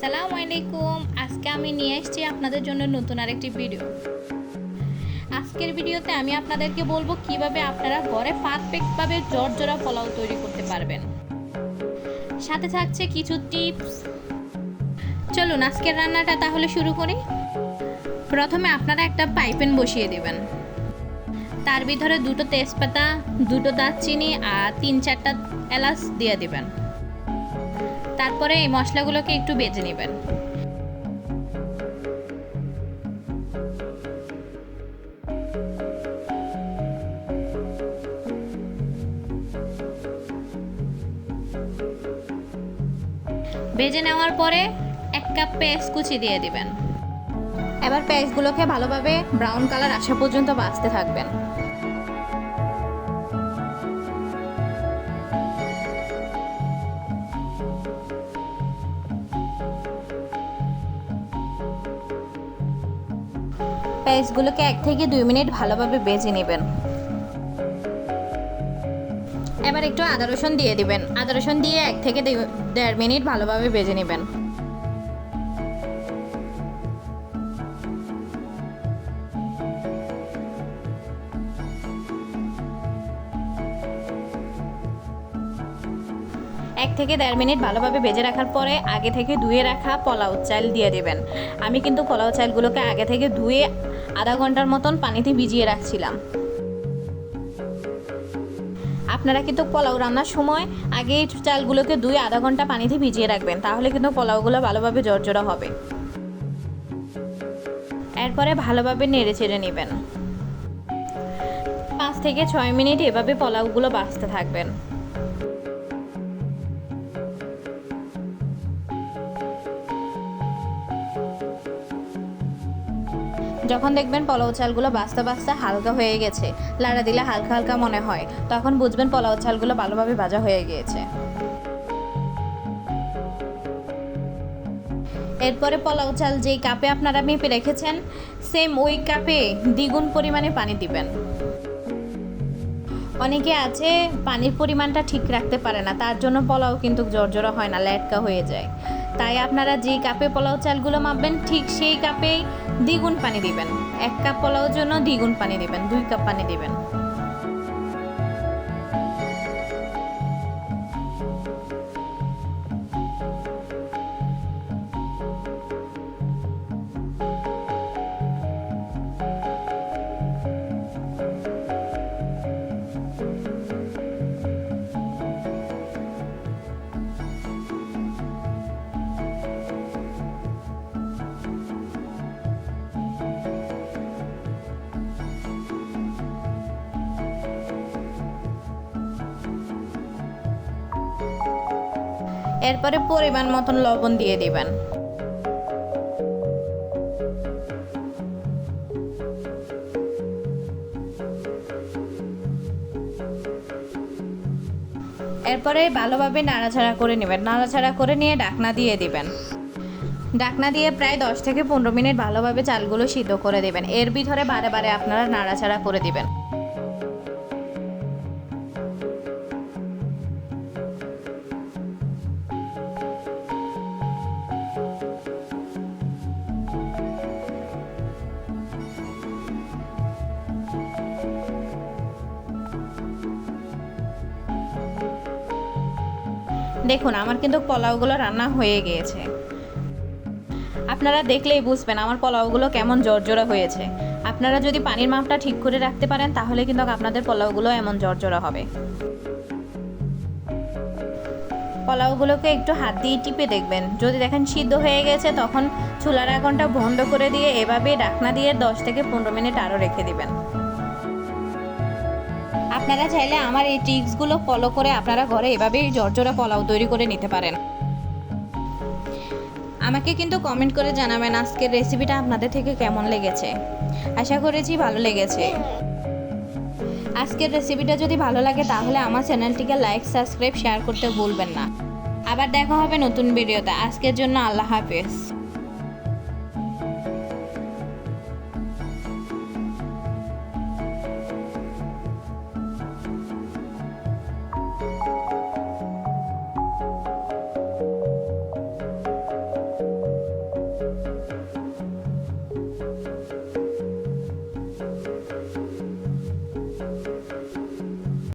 আসসালামু আলাইকুম। আজকে আমি নিয়ে এসেছি আপনাদের জন্য নতুন আরেকটি ভিডিও। আজকের ভিডিওতে আমি আপনাদেরকে বলবো কিভাবে আপনারা ঘরে পারফেক্টভাবে জর্জরা পোলাও তৈরি করতে পারবেন। সাথে থাকছে কিছু টিপস। চলুন আজকের রান্নাটা তাহলে শুরু করি। প্রথমে আপনারা একটা পাইপেন বসিয়ে দেবেন। তার ভিতরে দুটো তেজপাতা, দুটো দারচিনি আর 3-4টা এলাচ দিয়ে দিবেন। তারপরে এই মশলাগুলোকে একটু ভেজে নেবেন। ভেজে নেওয়ার পরে 1 কাপ পেঁয়াজ কুচি দিয়ে দিবেন। এবার পেঁয়াজগুলোকে ভালোভাবে ব্রাউন কালার আসা পর্যন্ত ভাজতে থাকবেন। পেঁয়াজগুলোকে 1 থেকে 2 মিনিট ভালোভাবে ভেজে নেবেন। এবার একটু আদা রসুন দিয়ে দিবেন। আদা রসুন দিয়ে 1 থেকে 1.5 মিনিট ভালোভাবে ভেজে নেবেন। এক থেকে 1.5 মিনিট ভালোভাবে ভেজে রাখার পরে আগে থেকে ধুয়ে রাখা পোলাও চাল দিয়ে দেবেন। আমি কিন্তু পোলাও চালগুলোকে আগে থেকে ধুয়ে আধা ঘন্টার মতন পানিতে ভিজিয়ে রাখছিলাম। আপনারা কিন্তু পোলাও রান্নার সময় আগে চালগুলোকে ধুয়ে আধা ঘন্টা পানিতে ভিজিয়ে রাখবেন, তাহলে কিন্তু পোলাওগুলো ভালোভাবে জর্জরা হবে। এরপরে ভালোভাবে নেড়ে চেড়ে নেবেন। 5 থেকে 6 মিনিট এভাবে পোলাওগুলো ভাজতে থাকবেন। যখন দেখবেন পোলাও চালগুলো ভাজতে ভাজতে হালকা হয়ে গেছে, লাড়া দিলে হালকা হালকা মনে হয়, তখন বুঝবেন পোলাও চালগুলো ভালোভাবে ভাজা হয়ে গিয়েছে। এরপরে পোলাও চাল যেই কাপে আপনারা মেপে রেখেছেন সেম ওই কাপে দ্বিগুণ পরিমাণে পানি দিবেন। অনেকে আছে পানির পরিমাণটা ঠিক রাখতে পারে না, তার জন্য পোলাও কিন্তু জর্জরা হয় না, লেটকা হয়ে যায়। তাই আপনারা যেই কাপে পোলাও চালগুলো মাপবেন ঠিক সেই কাপেই দ্বিগুণ পানি দিবেন। 1 কাপ পোলাওর জন্য দ্বিগুণ পানি দিবেন, 2 কাপ পানি দিবেন। এরপরে পরিমাণ মতন লবণ দিয়ে দিবেন। এরপরে ভালোভাবে নাড়াচাড়া করে নেবেন। নাড়াচাড়া করে নিয়ে ঢাকনা দিয়ে দিবেন। ঢাকনা দিয়ে প্রায় 10 থেকে 15 মিনিট ভালোভাবে চালগুলো সিদ্ধ করে দেবেন। এর ভিতরে বারে বারে আপনারা নাড়াচাড়া করে দিবেন। দেখুন আমার কিন্তু পোলাওগুলো রান্না হয়ে গিয়েছে। আপনারা দেখলেই বুঝবেন আমার পোলাওগুলো কেমন জর্জরা হয়েছে। আপনারা যদি পানির মাপটা ঠিক করে রাখতে পারেন তাহলে কিন্তু আপনাদের পোলাওগুলো এমন জর্জরা হবে। পোলাওগুলোকে একটু হাত দিয়ে টিপে দেখবেন, যদি দেখেন সিদ্ধ হয়ে গেছে তখন চুলার আগুনটা বন্ধ করে দিয়ে এভাবে ঢাকনা দিয়ে 10 থেকে 15 মিনিট আরও রেখে দিবেন। আপনারা চাইলে আমার এই টিপসগুলো ফলো করে আপনারা ঘরে এভাবেই জর্জরা পোলাও তৈরি করে নিতে পারেন। আমাকে কিন্তু কমেন্ট করে জানাবেন আজকের রেসিপিটা আপনাদের থেকে কেমন লেগেছে। আশা করেছি ভালো লেগেছে। আজকের রেসিপিটা যদি ভালো লাগে তাহলে আমার চ্যানেলটিকে লাইক, সাবস্ক্রাইব, শেয়ার করতে ভুলবেন না। আবার দেখা হবে নতুন ভিডিওতে। আজকের জন্য আল্লাহ হাফেজ।